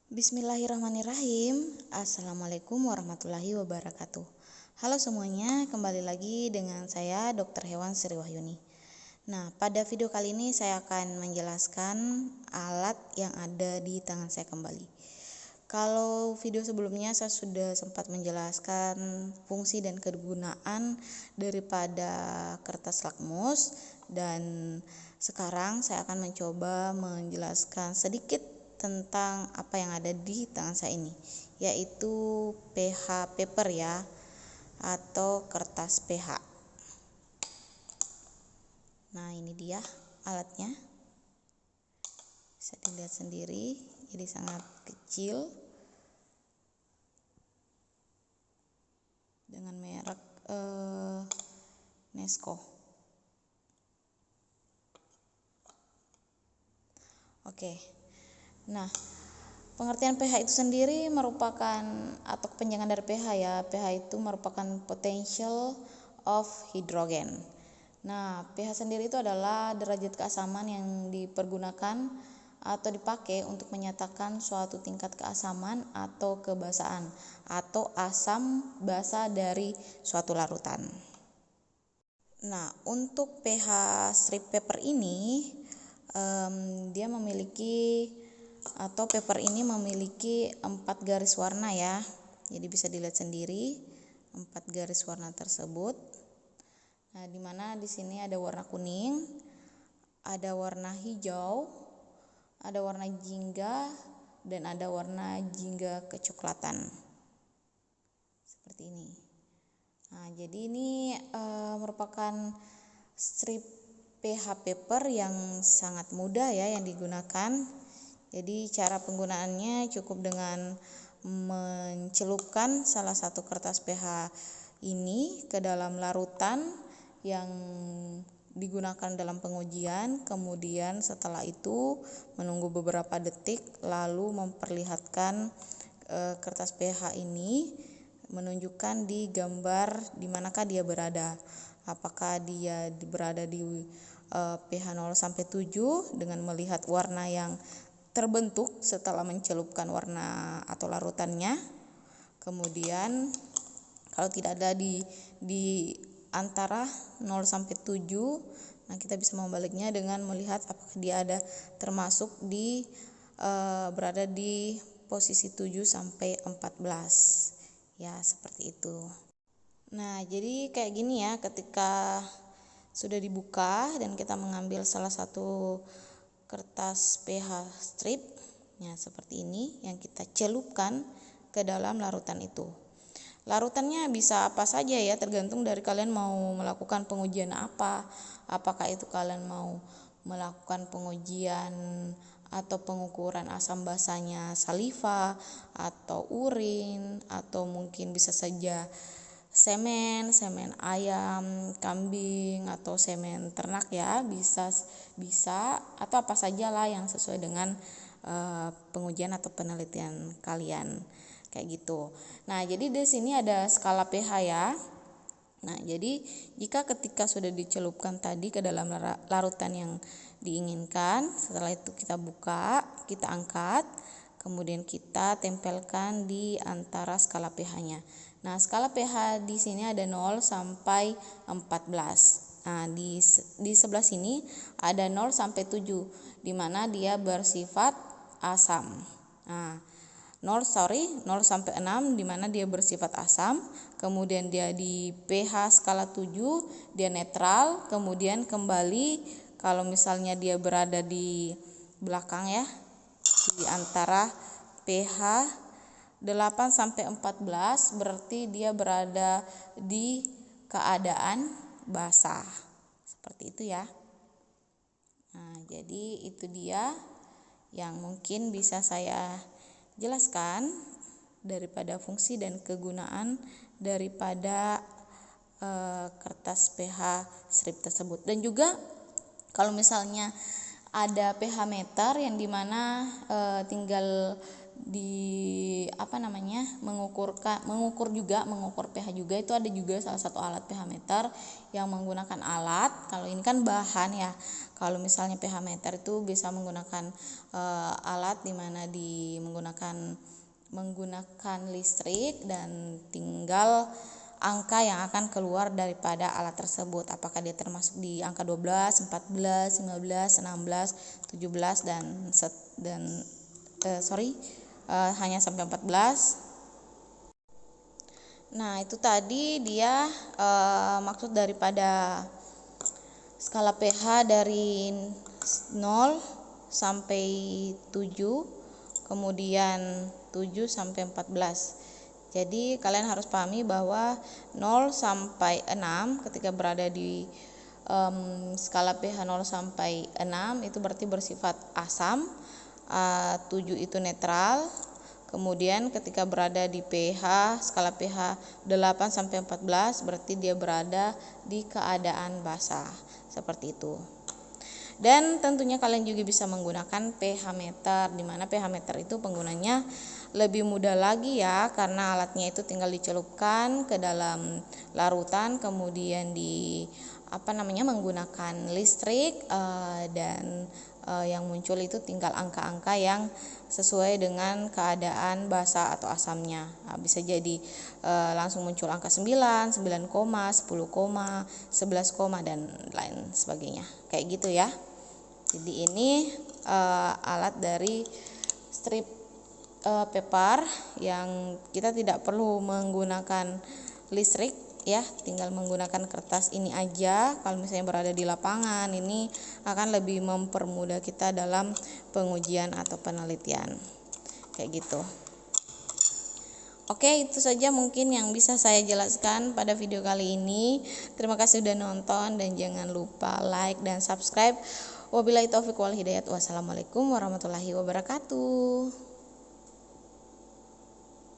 Bismillahirrahmanirrahim. Assalamualaikum warahmatullahi wabarakatuh. Halo semuanya, kembali lagi dengan saya Dr. Hewan Sri Wahyuni. Nah, pada video kali ini saya akan menjelaskan alat yang ada di tangan saya kembali. Kalau video sebelumnya saya sudah sempat menjelaskan fungsi dan kegunaan daripada kertas lakmus, dan sekarang saya akan mencoba menjelaskan sedikit tentang apa yang ada di tangan saya ini, yaitu pH paper ya, atau kertas pH. Nah, ini dia alatnya, bisa dilihat sendiri, jadi sangat kecil dengan merek Nesco. Oke. Nah, pengertian pH itu sendiri merupakan, atau kepanjangan dari pH ya, pH itu merupakan potential of hydrogen. Nah, pH sendiri itu adalah derajat keasaman yang dipergunakan atau dipakai untuk menyatakan suatu tingkat keasaman atau kebasaan atau asam basa dari suatu larutan. Nah, untuk pH strip paper ini dia memiliki, atau paper ini memiliki 4 garis warna ya. Jadi bisa dilihat sendiri 4 garis warna tersebut. Nah, dimana di sini ada warna kuning, ada warna hijau, ada warna jingga, dan ada warna jingga kecoklatan. Seperti ini. Nah, jadi ini merupakan strip pH paper yang sangat mudah ya yang digunakan. Jadi cara penggunaannya cukup dengan mencelupkan salah satu kertas pH ini ke dalam larutan yang digunakan dalam pengujian, kemudian setelah itu menunggu beberapa detik lalu memperlihatkan kertas pH ini menunjukkan di gambar di manakah dia berada. Apakah dia berada di pH 0 sampai 7 dengan melihat warna yang terbentuk setelah mencelupkan warna atau larutannya. Kemudian kalau tidak ada di antara 0 sampai 7, nah kita bisa membaliknya dengan melihat apakah dia ada termasuk di berada di posisi 7 sampai 14. Ya, seperti itu. Nah, jadi kayak gini ya, ketika sudah dibuka dan kita mengambil salah satu kertas pH strip ya, seperti ini yang kita celupkan ke dalam larutan itu. Larutannya bisa apa saja ya, tergantung dari kalian mau melakukan pengujian apa. Apakah itu kalian mau melakukan pengujian atau pengukuran asam basanya saliva atau urin, atau mungkin bisa saja semen ayam, kambing, atau semen ternak ya, bisa atau apa sajalah yang sesuai dengan pengujian atau penelitian kalian kayak gitu. Nah, jadi di sini ada skala pH ya. Nah, jadi jika ketika sudah dicelupkan tadi ke dalam larutan yang diinginkan, setelah itu kita buka, kita angkat, kemudian kita tempelkan di antara skala pH-nya. Nah, skala pH di sini ada 0 sampai 14. Nah, di sebelah sini ada 0 sampai 7, di mana dia bersifat asam. Nah, 0 sampai 6 di mana dia bersifat asam, kemudian dia di pH skala 7 dia netral, kemudian kembali kalau misalnya dia berada di belakang ya, di antara pH 8 sampai 14 berarti dia berada di keadaan basah. Seperti itu ya. Nah, jadi itu dia yang mungkin bisa saya jelaskan daripada fungsi dan kegunaan daripada kertas pH strip tersebut. Dan juga kalau misalnya ada pH meter yang dimana tinggal mengukur pH juga. Itu ada juga salah satu alat pH meter yang menggunakan alat. Kalau ini kan bahan ya. Kalau misalnya pH meter itu bisa menggunakan alat di mana menggunakan listrik, dan tinggal angka yang akan keluar daripada alat tersebut, apakah dia termasuk di angka 12, 14, 15, 16, 17 hanya sampai 14. Nah, itu tadi dia maksud daripada skala pH dari 0 sampai 7, kemudian 7 sampai 14. Jadi kalian harus pahami bahwa 0 sampai 6 ketika berada di skala pH 0 sampai 6 itu berarti bersifat asam, 7 itu netral. Kemudian ketika berada di skala pH 8 sampai 14 berarti dia berada di keadaan basa. Seperti itu. Dan tentunya kalian juga bisa menggunakan pH meter, di mana pH meter itu penggunanya lebih mudah lagi ya, karena alatnya itu tinggal dicelupkan ke dalam larutan, kemudian menggunakan listrik, dan yang muncul itu tinggal angka-angka yang sesuai dengan keadaan basa atau asamnya. Nah, bisa jadi langsung muncul angka 9, 10, 11, dan lain sebagainya. Kayak gitu ya. Jadi ini alat dari strip paper yang kita tidak perlu menggunakan listrik ya, tinggal menggunakan kertas ini aja. Kalau misalnya berada di lapangan, ini akan lebih mempermudah kita dalam pengujian atau penelitian. Kayak gitu. Oke, itu saja mungkin yang bisa saya jelaskan pada video kali ini. Terima kasih sudah nonton, dan jangan lupa like dan subscribe. Wabillahi taufiq wal hidayah. Wassalamualaikum warahmatullahi wabarakatuh.